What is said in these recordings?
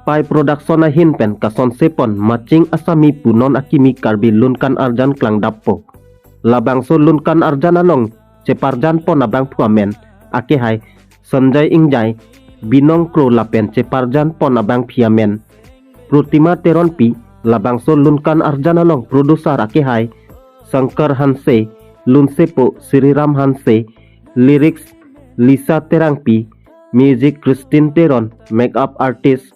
Pai production na hinpen kason sepon matching asami punon akimi karbi lunkan arjan klang dapo. Labang so lunkan arjan along ceparjan pon abang puamen ake hai Sanjay ingjai binong kro lapen ceparjan pon abang piamen. Protima teron pi labang so lunkan arjan along produser ake hai Shankar Hanse Lunsepo Sriram Hanse lyrics Lisa Terangpi music Christine Teron makeup artist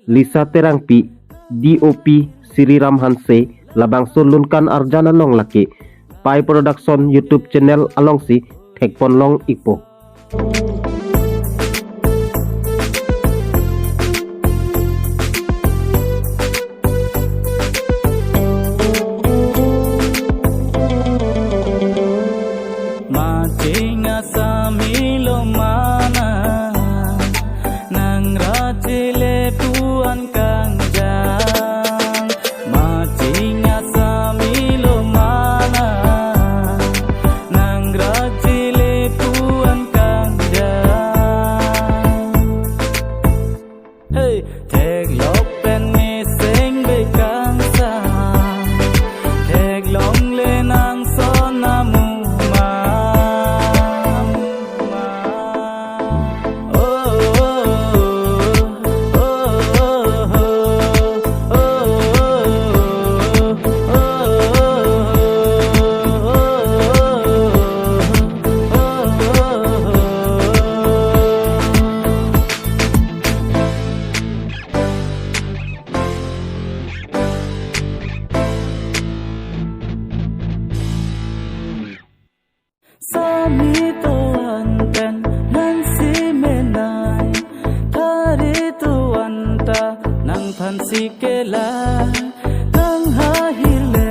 Lisa Terangpi DOP Sriram Hanse labang so lunkan arjan along laki Pai production YouTube channel along si Thekpon long ipo. Macing asami lo mana nang rajile puan kang jang. Macing asami lo mana nang rajile puan kang jang. Hey, tek lok pen ni sing be kang sa, tek long le nang son namu. Sami tuan ten nang si menai Tari tuan ta nang pan si kela Nang hahile